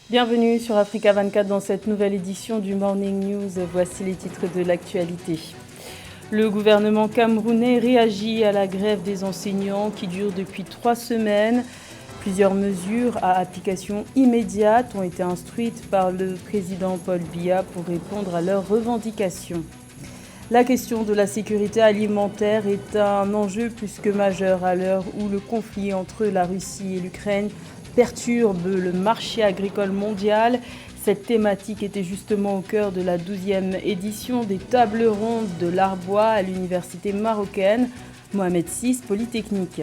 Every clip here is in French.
Bienvenue sur Africa 24 dans cette nouvelle édition du Morning News. Voici les titres de l'actualité. Le gouvernement camerounais réagit à la grève des enseignants qui dure depuis 3 semaines. Plusieurs mesures à application immédiate ont été instruites par le président Paul Biya pour répondre à leurs revendications. La question de la sécurité alimentaire est un enjeu plus que majeur à l'heure où le conflit entre la Russie et l'Ukraine perturbe le marché agricole mondial. Cette thématique était justement au cœur de la 12e édition des tables rondes de l'Arbois à l'université marocaine Mohamed VI Polytechnique.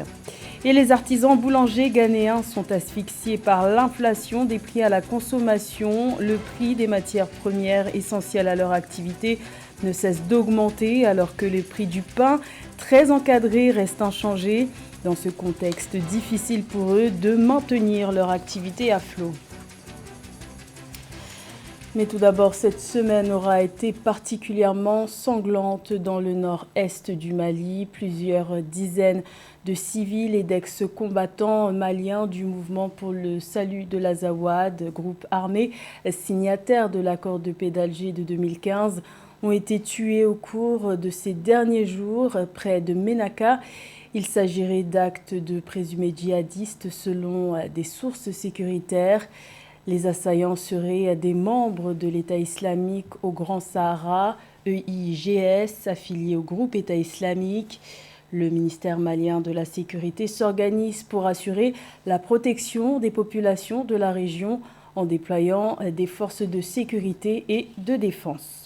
Et les artisans boulangers ghanéens sont asphyxiés par l'inflation des prix à la consommation. Le prix des matières premières essentielles à leur activité ne cesse d'augmenter alors que les prix du pain, très encadrés, restent inchangés. Dans ce contexte difficile pour eux de maintenir leur activité à flot. Mais tout d'abord, cette semaine aura été particulièrement sanglante dans le nord-est du Mali. Plusieurs dizaines de civils et d'ex-combattants maliens du mouvement pour le salut de l'Azawad, groupe armé signataire de l'accord de paix d'Alger de 2015, ont été tués au cours de ces derniers jours près de Ménaka. Il s'agirait d'actes de présumés djihadistes selon des sources sécuritaires. Les assaillants seraient des membres de l'État islamique au Grand Sahara, EIGS, affiliés au groupe État islamique. Le ministère malien de la Sécurité s'organise pour assurer la protection des populations de la région en déployant des forces de sécurité et de défense.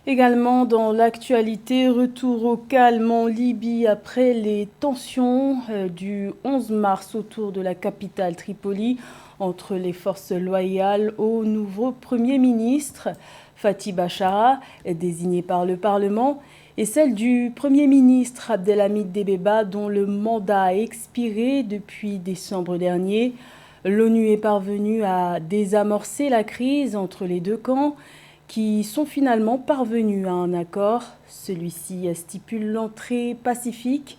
Également dans l'actualité, retour au calme en Libye après les tensions du 11 mars autour de la capitale Tripoli entre les forces loyales au nouveau Premier ministre Fathi Bashara, désigné par le Parlement, et celle du Premier ministre Abdelhamid Debeba dont le mandat a expiré depuis décembre dernier. L'ONU est parvenue à désamorcer la crise entre les deux camps, qui sont finalement parvenus à un accord. Celui-ci stipule l'entrée pacifique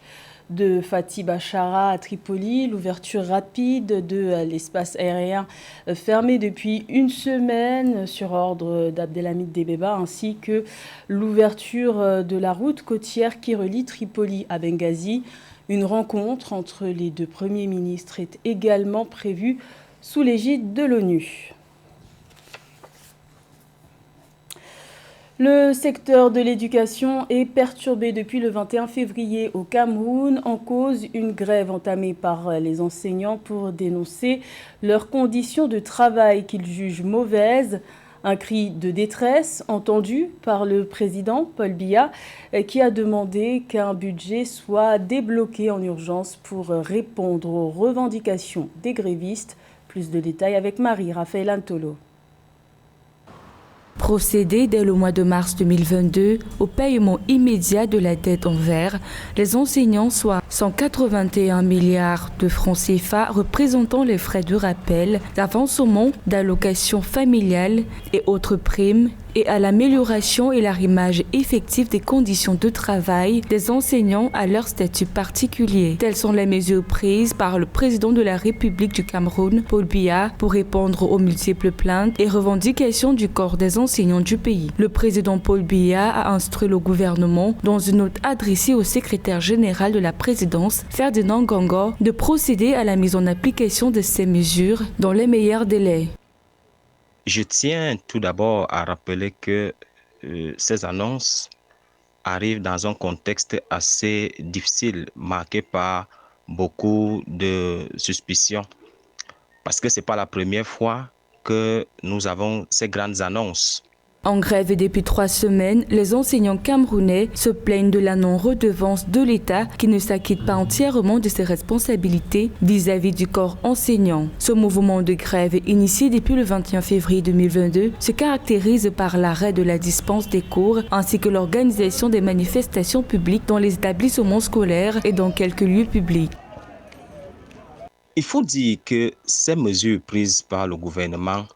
de Fathi Bashara à Tripoli, l'ouverture rapide de l'espace aérien fermé depuis une semaine sur ordre d'Abdelhamid Debeba, ainsi que l'ouverture de la route côtière qui relie Tripoli à Benghazi. Une rencontre entre les deux premiers ministres est également prévue sous l'égide de l'ONU. Le secteur de l'éducation est perturbé depuis le 21 février au Cameroun, en cause une grève entamée par les enseignants pour dénoncer leurs conditions de travail qu'ils jugent mauvaises. Un cri de détresse entendu par le président Paul Biya qui a demandé qu'un budget soit débloqué en urgence pour répondre aux revendications des grévistes. Plus de détails avec Marie-Raphaël Antolo. Procéder dès le mois de mars 2022 au paiement immédiat de la dette envers les enseignants, soit 181 milliards de francs CFA représentant les frais de rappel, d'avancement, d'allocations familiales et autres primes, et à l'amélioration et l'arrimage effectif des conditions de travail des enseignants à leur statut particulier. Telles sont les mesures prises par le président de la République du Cameroun, Paul Biya, pour répondre aux multiples plaintes et revendications du corps des enseignants du pays. Le président Paul Biya a instruit le gouvernement, dans une note adressée au secrétaire général de la présidence, Ferdinand Ngongo, de procéder à la mise en application de ces mesures dans les meilleurs délais. Je tiens tout d'abord à rappeler que ces annonces arrivent dans un contexte assez difficile, marqué par beaucoup de suspicions, parce que ce n'est pas la première fois que nous avons ces grandes annonces. En grève depuis 3 semaines, les enseignants camerounais se plaignent de la non-redevance de l'État qui ne s'acquitte pas entièrement de ses responsabilités vis-à-vis du corps enseignant. Ce mouvement de grève, initié depuis le 21 février 2022, se caractérise par l'arrêt de la dispense des cours ainsi que l'organisation des manifestations publiques dans les établissements scolaires et dans quelques lieux publics. Il faut dire que ces mesures prises par le gouvernement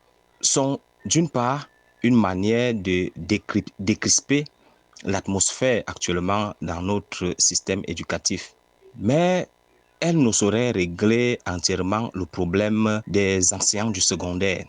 sont d'une part une manière de décrisper l'atmosphère actuellement dans notre système éducatif. Mais elle ne saurait régler entièrement le problème des enseignants du secondaire.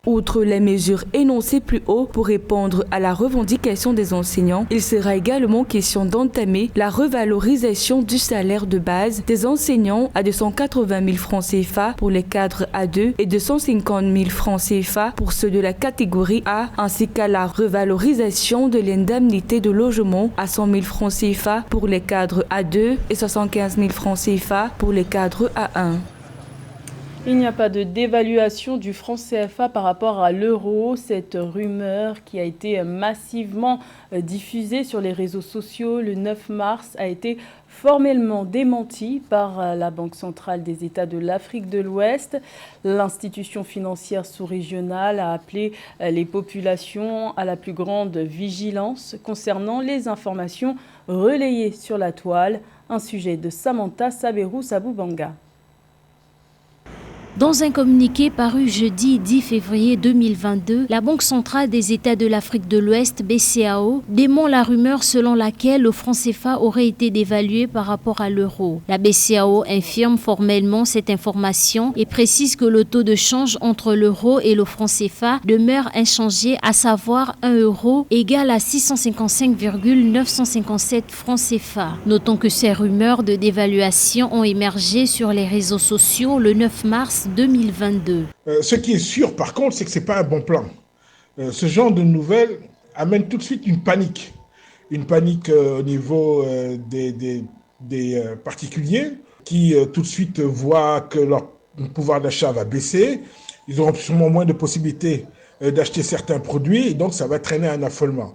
Outre les mesures énoncées plus haut pour répondre à la revendication des enseignants, il sera également question d'entamer la revalorisation du salaire de base des enseignants à 280 000 francs CFA pour les cadres A2 et 250 000 francs CFA pour ceux de la catégorie A, ainsi qu'à la revalorisation de l'indemnité de logement à 100 000 francs CFA pour les cadres A2 et 75 000 francs CFA pour les cadres A1. Il n'y a pas de dévaluation du franc CFA par rapport à l'euro. Cette rumeur qui a été massivement diffusée sur les réseaux sociaux le 9 mars a été formellement démentie par la Banque centrale des États de l'Afrique de l'Ouest. L'institution financière sous-régionale a appelé les populations à la plus grande vigilance concernant les informations relayées sur la toile. Un sujet de Samantha Saberou-Saboubanga. Dans un communiqué paru jeudi 10 février 2022, la Banque centrale des États de l'Afrique de l'Ouest, BCAO, dément la rumeur selon laquelle le franc CFA aurait été dévalué par rapport à l'euro. La BCAO infirme formellement cette information et précise que le taux de change entre l'euro et le franc CFA demeure inchangé, à savoir 1 euro égal à 655,957 francs CFA. Notons que ces rumeurs de dévaluation ont émergé sur les réseaux sociaux le 9 mars 2022. Ce qui est sûr, par contre, c'est que ce n'est pas un bon plan. Ce genre de nouvelles amène tout de suite une panique. Une panique au niveau des particuliers qui tout de suite voient que leur pouvoir d'achat va baisser. Ils auront sûrement moins de possibilités d'acheter certains produits et donc ça va traîner un affolement.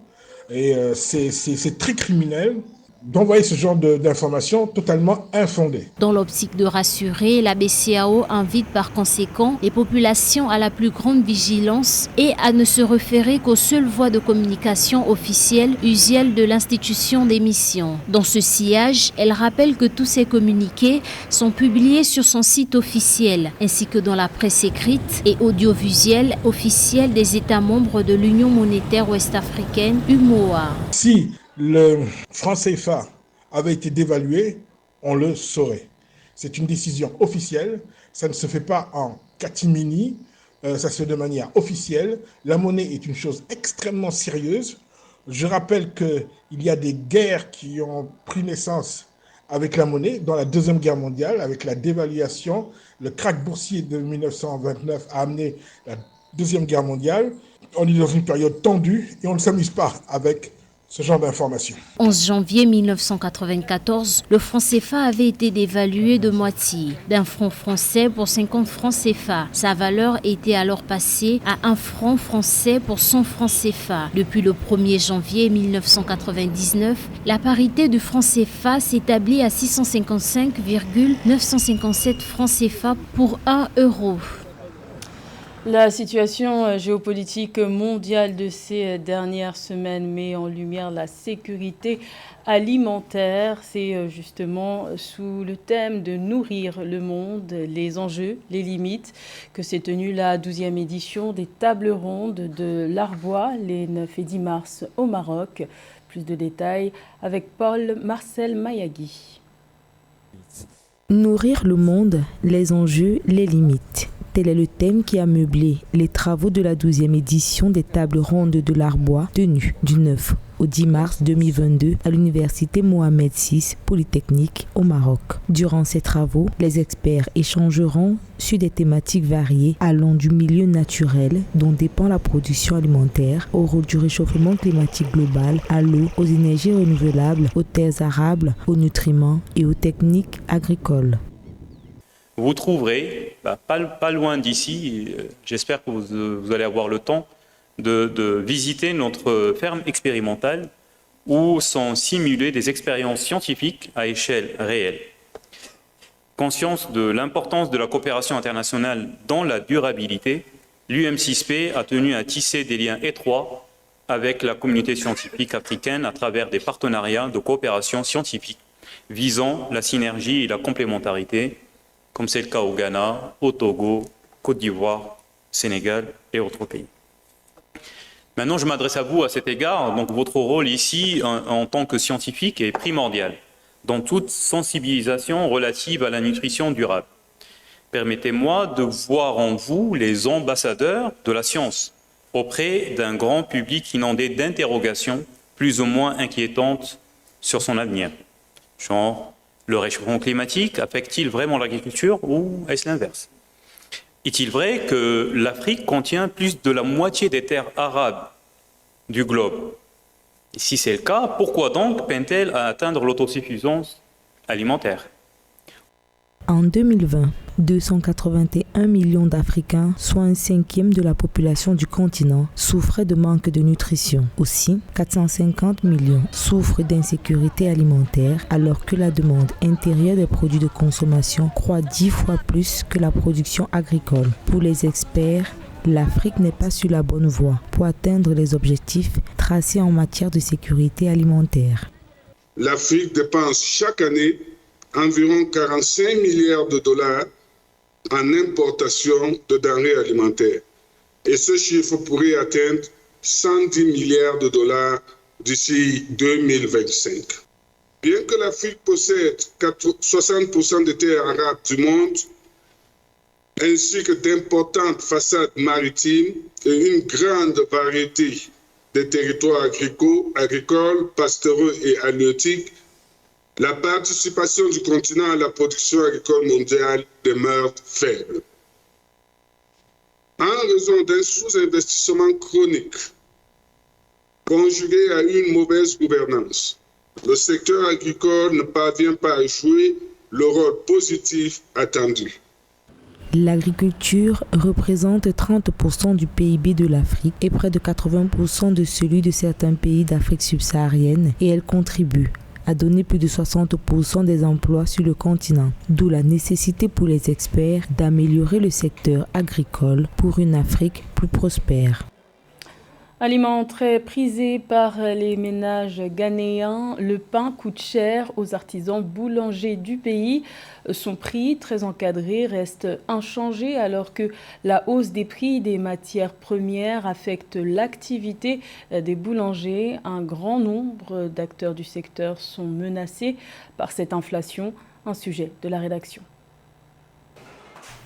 Et c'est très criminel d'envoyer ce genre d'informations totalement infondées. Dans l'optique de rassurer, la BCAO invite par conséquent les populations à la plus grande vigilance et à ne se référer qu'aux seules voies de communication officielles usuelles de l'institution d'émission. Dans ce sillage, elle rappelle que tous ces communiqués sont publiés sur son site officiel, ainsi que dans la presse écrite et audiovisuelle officielle des États membres de l'Union monétaire ouest-africaine, UMOA. Si le franc CFA avait été dévalué, on le saurait. C'est une décision officielle, ça ne se fait pas en catimini, ça se fait de manière officielle. La monnaie est une chose extrêmement sérieuse. Je rappelle qu'il y a des guerres qui ont pris naissance avec la monnaie dans la Deuxième Guerre mondiale, avec la dévaluation. Le krach boursier de 1929 a amené la Deuxième Guerre mondiale. On est dans une période tendue et on ne s'amuse pas avec ce genre d'informations. 11 janvier 1994, le franc CFA avait été dévalué de moitié, d'un franc français pour 50 francs CFA. Sa valeur était alors passée à 1 franc français pour 100 francs CFA. Depuis le 1er janvier 1999, la parité du franc CFA s'établit à 655,957 francs CFA pour 1 euro. La situation géopolitique mondiale de ces dernières semaines met en lumière la sécurité alimentaire. C'est justement sous le thème de nourrir le monde, les enjeux, les limites, que s'est tenue la 12e édition des tables rondes de l'Arbois les 9 et 10 mars au Maroc. Plus de détails avec Paul Marcel Mayagui. Nourrir le monde, les enjeux, les limites. Tel est le thème qui a meublé les travaux de la 12e édition des tables rondes de l'Arbois, tenues du 9 au 10 mars 2022 à l'université Mohamed VI Polytechnique au Maroc. Durant ces travaux, les experts échangeront sur des thématiques variées allant du milieu naturel dont dépend la production alimentaire, au rôle du réchauffement climatique global, à l'eau, aux énergies renouvelables, aux terres arables, aux nutriments et aux techniques agricoles. Vous trouverez, pas loin d'ici, j'espère que vous allez avoir le temps de visiter notre ferme expérimentale où sont simulées des expériences scientifiques à échelle réelle. Conscience de l'importance de la coopération internationale dans la durabilité, l'UM6P a tenu à tisser des liens étroits avec la communauté scientifique africaine à travers des partenariats de coopération scientifique visant la synergie et la complémentarité, comme c'est le cas au Ghana, au Togo, Côte d'Ivoire, Sénégal et autres pays. Maintenant, je m'adresse à vous à cet égard. Donc, votre rôle ici, en tant que scientifique, est primordial. dans toute sensibilisation relative à la nutrition durable. Permettez-moi de voir en vous les ambassadeurs de la science auprès d'un grand public inondé d'interrogations plus ou moins inquiétantes sur son avenir. Genre, le réchauffement climatique affecte-t-il vraiment l'agriculture ou est-ce l'inverse? Est-il vrai que l'Afrique contient plus de la moitié des terres arables du globe? Et si c'est le cas, pourquoi donc peine-t-elle à atteindre l'autosuffisance alimentaire? En 2020, 281 millions d'Africains, soit un cinquième de la population du continent, souffraient de manque de nutrition. Aussi, 450 millions souffrent d'insécurité alimentaire alors que la demande intérieure des produits de consommation croît 10 fois plus que la production agricole. Pour les experts, l'Afrique n'est pas sur la bonne voie pour atteindre les objectifs tracés en matière de sécurité alimentaire. L'Afrique dépense chaque année environ 45 milliards de dollars en importation de denrées alimentaires. Et ce chiffre pourrait atteindre 110 milliards de dollars d'ici 2025. Bien que l'Afrique possède 60% des terres arables du monde, ainsi que d'importantes façades maritimes et une grande variété de territoires agricoles, pastoraux et halieutiques, la participation du continent à la production agricole mondiale demeure faible. En raison d'un sous-investissement chronique, conjugué à une mauvaise gouvernance, le secteur agricole ne parvient pas à jouer le rôle positif attendu. L'agriculture représente 30% du PIB de l'Afrique et près de 80% de celui de certains pays d'Afrique subsaharienne et elle contribue à donner plus de 60% des emplois sur le continent, d'où la nécessité pour les experts d'améliorer le secteur agricole pour une Afrique plus prospère. Aliment très prisé par les ménages ghanéens, le pain coûte cher aux artisans boulangers du pays. Son prix, très encadré, reste inchangé alors que la hausse des prix des matières premières affecte l'activité des boulangers. Un grand nombre d'acteurs du secteur sont menacés par cette inflation. Un sujet de la rédaction.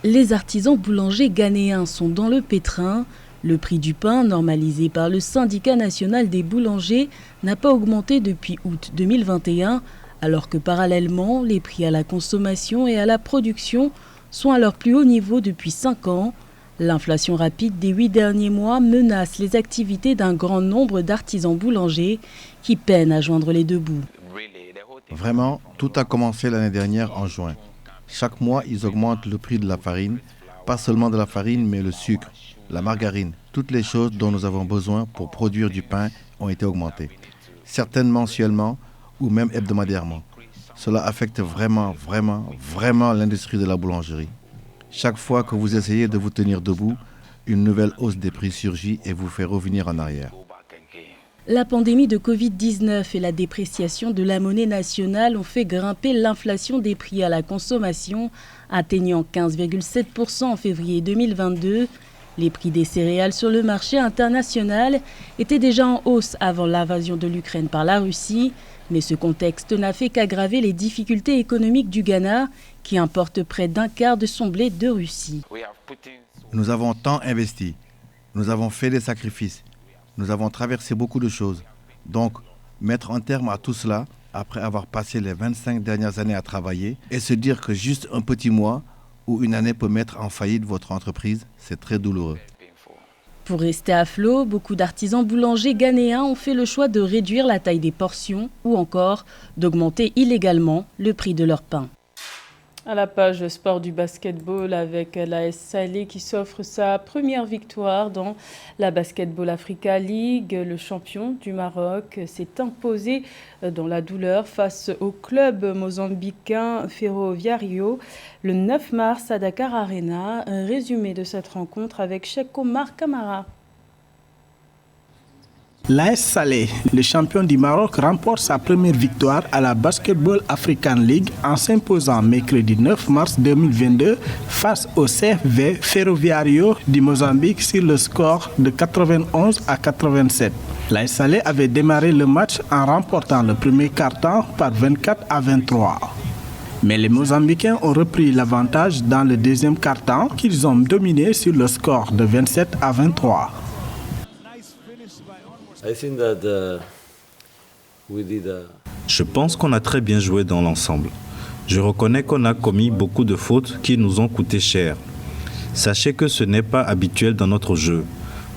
Les artisans boulangers ghanéens sont dans le pétrin. Le prix du pain, normalisé par le syndicat national des boulangers, n'a pas augmenté depuis août 2021, alors que parallèlement, les prix à la consommation et à la production sont à leur plus haut niveau depuis 5 ans. L'inflation rapide des 8 derniers mois menace les activités d'un grand nombre d'artisans boulangers qui peinent à joindre les deux bouts. Vraiment, tout a commencé l'année dernière en juin. Chaque mois, ils augmentent le prix de la farine, pas seulement de la farine, mais le sucre, la margarine, toutes les choses dont nous avons besoin pour produire du pain ont été augmentées, certaines mensuellement ou même hebdomadairement. Cela affecte vraiment l'industrie de la boulangerie. Chaque fois que vous essayez de vous tenir debout, une nouvelle hausse des prix surgit et vous fait revenir en arrière. La pandémie de Covid-19 et la dépréciation de la monnaie nationale ont fait grimper l'inflation des prix à la consommation, atteignant 15,7% en février 2022. Les prix des céréales sur le marché international étaient déjà en hausse avant l'invasion de l'Ukraine par la Russie, mais ce contexte n'a fait qu'aggraver les difficultés économiques du Ghana, qui importe près d'un quart de son blé de Russie. Nous avons tant investi, nous avons fait des sacrifices, nous avons traversé beaucoup de choses. Donc, mettre un terme à tout cela, après avoir passé les 25 dernières années à travailler, et se dire que juste un petit mois ou une année peut mettre en faillite votre entreprise, c'est très douloureux. Pour rester à flot, beaucoup d'artisans boulangers ghanéens ont fait le choix de réduire la taille des portions ou encore d'augmenter illégalement le prix de leur pain. À la page sport du basketball avec l'AS Salé qui s'offre sa première victoire dans la Basketball Africa League. Le champion du Maroc s'est imposé dans la douleur face au club mozambicain Ferroviario le 9 mars à Dakar Arena. Un résumé de cette rencontre avec Cheikh Omar Kamara. L'AS Salé, le champion du Maroc, remporte sa première victoire à la Basketball African League en s'imposant mercredi 9 mars 2022 face au CFV Ferroviario du Mozambique sur le score de 91 à 87. L'AS Salé avait démarré le match en remportant le premier quart-temps par 24 à 23. Mais les Mozambicains ont repris l'avantage dans le deuxième quart-temps qu'ils ont dominé sur le score de 27 à 23. Je pense qu'on a très bien joué dans l'ensemble. Je reconnais qu'on a commis beaucoup de fautes qui nous ont coûté cher. Sachez que ce n'est pas habituel dans notre jeu.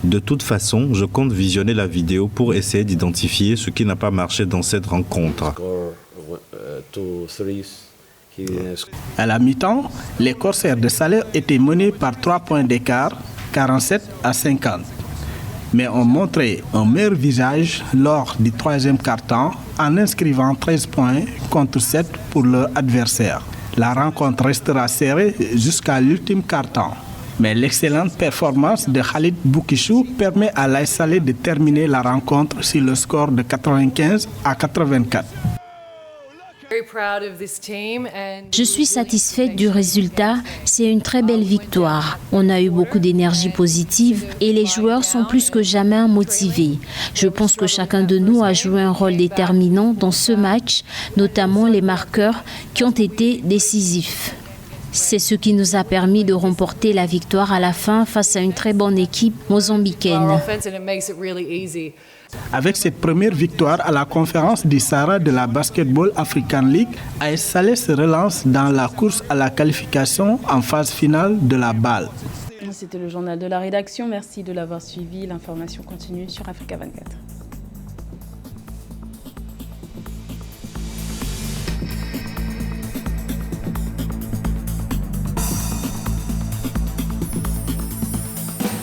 De toute façon, je compte visionner la vidéo pour essayer d'identifier ce qui n'a pas marché dans cette rencontre. À la mi-temps, les Corsaires de Salé étaient menés par 3 points d'écart, 47 à 50. Mais ont montré un meilleur visage lors du troisième quart-temps en inscrivant 13 points contre 7 pour leur adversaire. La rencontre restera serrée jusqu'à l'ultime quart-temps. Mais l'excellente performance de Khalid Boukissou permet à l'AS Salé de terminer la rencontre sur le score de 95 à 84. Je suis satisfaite du résultat. C'est une très belle victoire. On a eu beaucoup d'énergie positive et les joueurs sont plus que jamais motivés. Je pense que chacun de nous a joué un rôle déterminant dans ce match, notamment les marqueurs qui ont été décisifs. C'est ce qui nous a permis de remporter la victoire à la fin face à une très bonne équipe mozambicaine. Avec cette première victoire à la conférence du Sahara de la Basketball African League, AS Salé se relance dans la course à la qualification en phase finale de la BAL. C'était le journal de la rédaction. Merci de l'avoir suivi. L'information continue sur Africa 24.